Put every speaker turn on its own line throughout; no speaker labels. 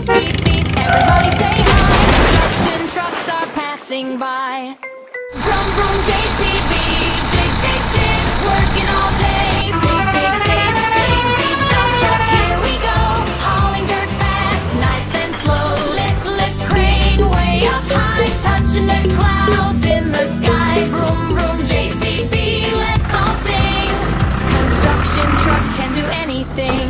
beep, beep, beep. Everybody say hi. Construction trucks are passing by. Vroom, vroom, JCB. Dig, dig, dig. Working all day. Big, big, big, big, big dump truck. Here we go. Hauling dirt fast, nice and slow. Lift, lift, crane way up high. Touching the clouds in the sky. Vroom, vroom, JCB. Let's all sing. Construction trucks can do anything.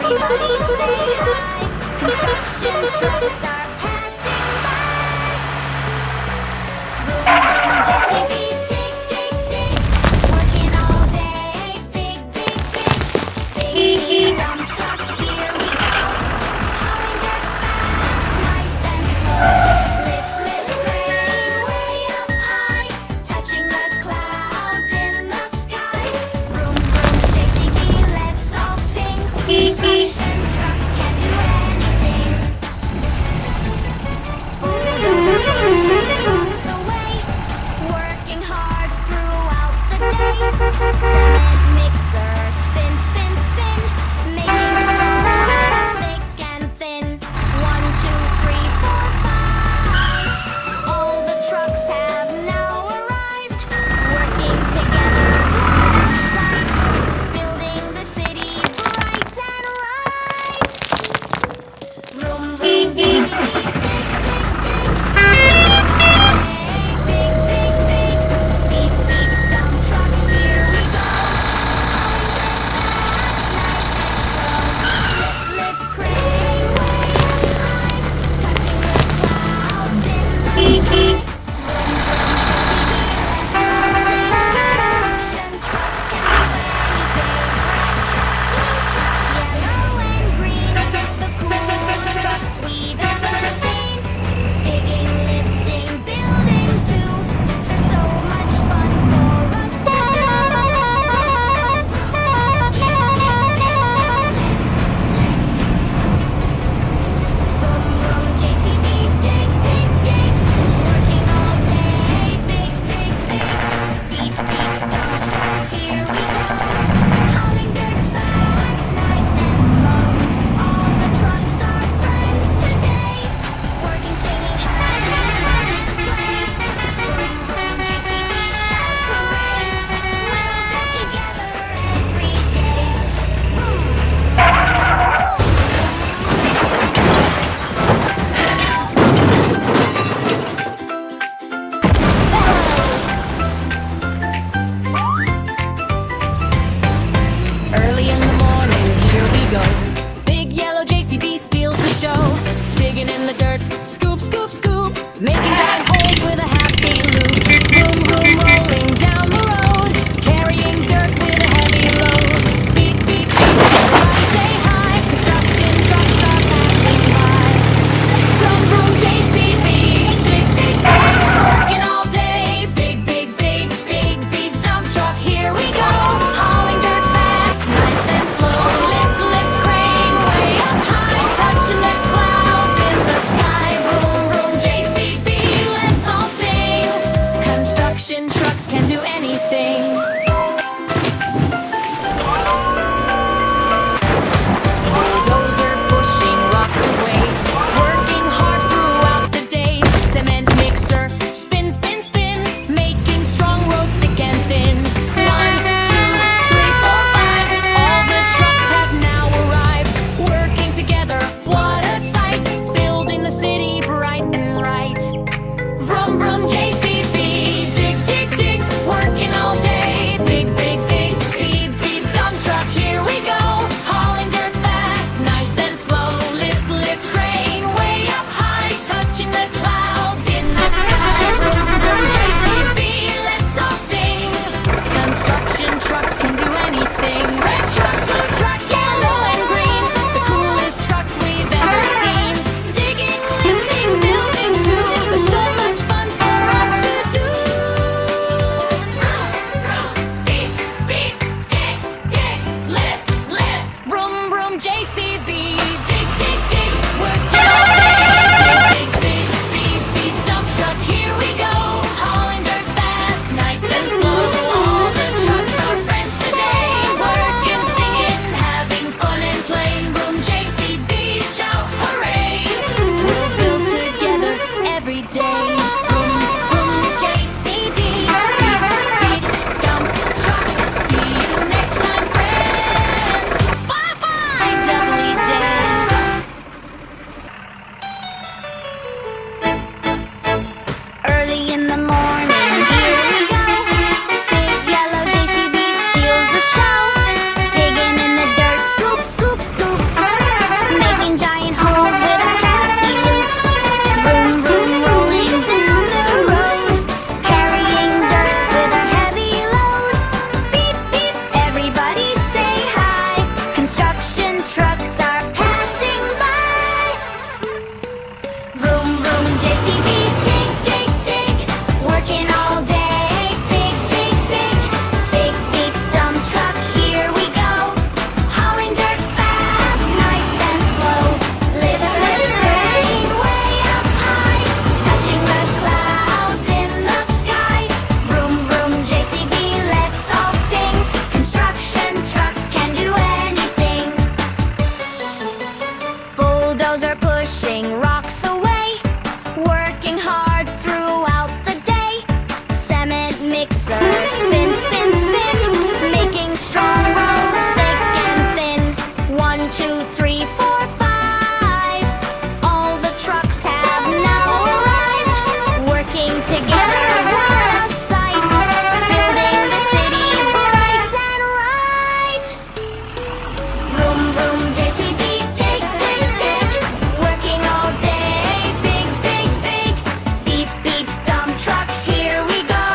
Everybody say hi. Construction trucks are passing by. Vroom, vroom, JCB, dig, dig, dig. Working all day. Big, big, big. Big dump truck, here we go. Hauling dirt fast, nice and slow. Lift, lift, crane, way up high. Touching the clouds in the sky. Vroom, vroom, JCB, let's all sing. Construction trucks can do anything. bulldozer pushing rocks away, working hard throughout the day. Cement mixer, spin, spin, spin, making strong roads thick and thin. 1, 2, 3, 4, 5. All the trucks have now arrived, working together. What a sight! Building the city bright and right. Vroom, vroom, JCB, tick, tick, tick, working all day. Big, big, big. Beep, beep, dump truck, here we go.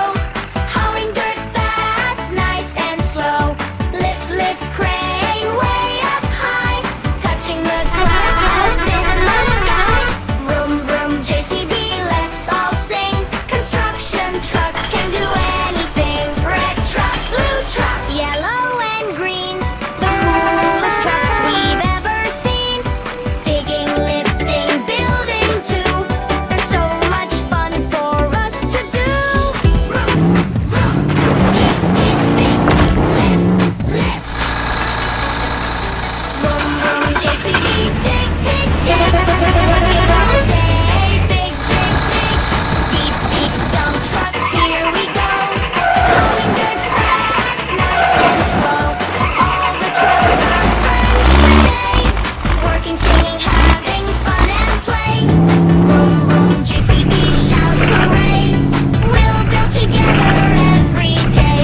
Hauling dirt fast, nice and slow. Lift, lift, crane, way up high, touching the clouds in the sky. Vroom, vroom, JCB, let's all sing. Construction trucks can do anything. Red truck, blue truck, yellow and green. The coolest trucks we've ever seen. Digging, lifting, building too. There's so much fun for us to do. Vroom, vroom, lift, lift, lift, lift. Vroom, vroom, JCB, dig, dig, dig. Working all day, big, big, big. Beep, beep, dump truck, here we go. Hauling dirt fast, nice and slow. All the trucks are friends today, working, singing, having fun and play. Vroom, vroom, JCB, shout hooray. We'll build together every day.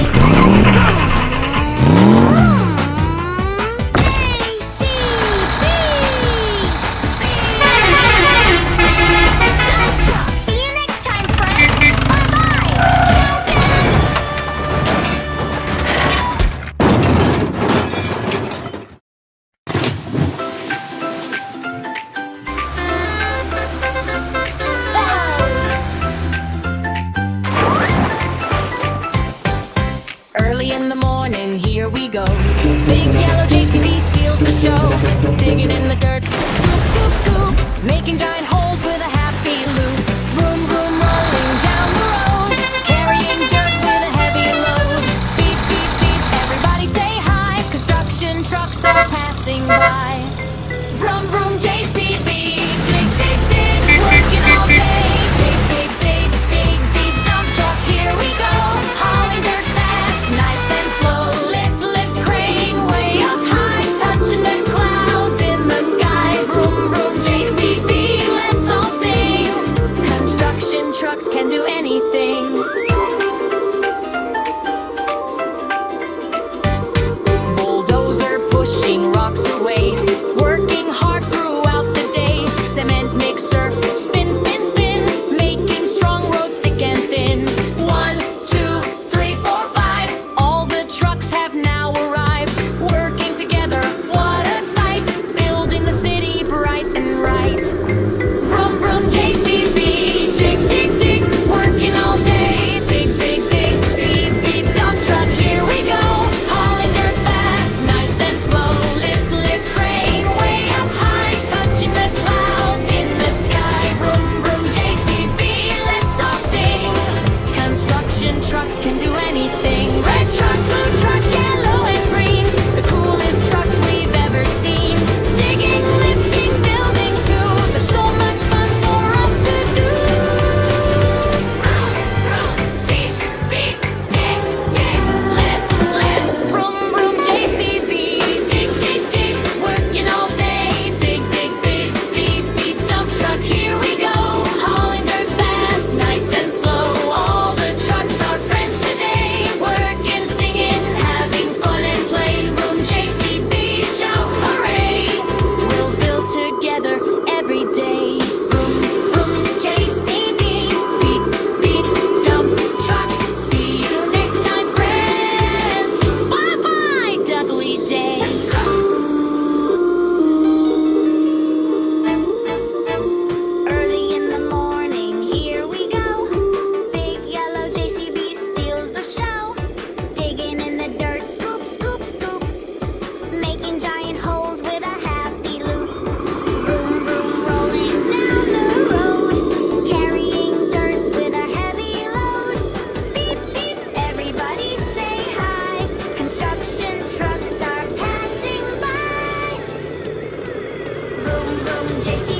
See you next time, friends. Early in the morning, here we go. Big yellow JCB steals the show. Digging in the dirt, scoop, scoop, scoop. Making giant holes with a happy loop. Vroom, vroom, rolling down the road. Carrying dirt with a heavy load. Beep, beep, beep, everybody say hi. Construction trucks are passing by. Vroom, vroom, JCB, dig, dig, dig, working all day. Big, big, big, big, big dump truck, here we go. Hauling dirt fast, nice and slow. Lift, lift, crane, way up high, touching the clouds. vroom, JCB.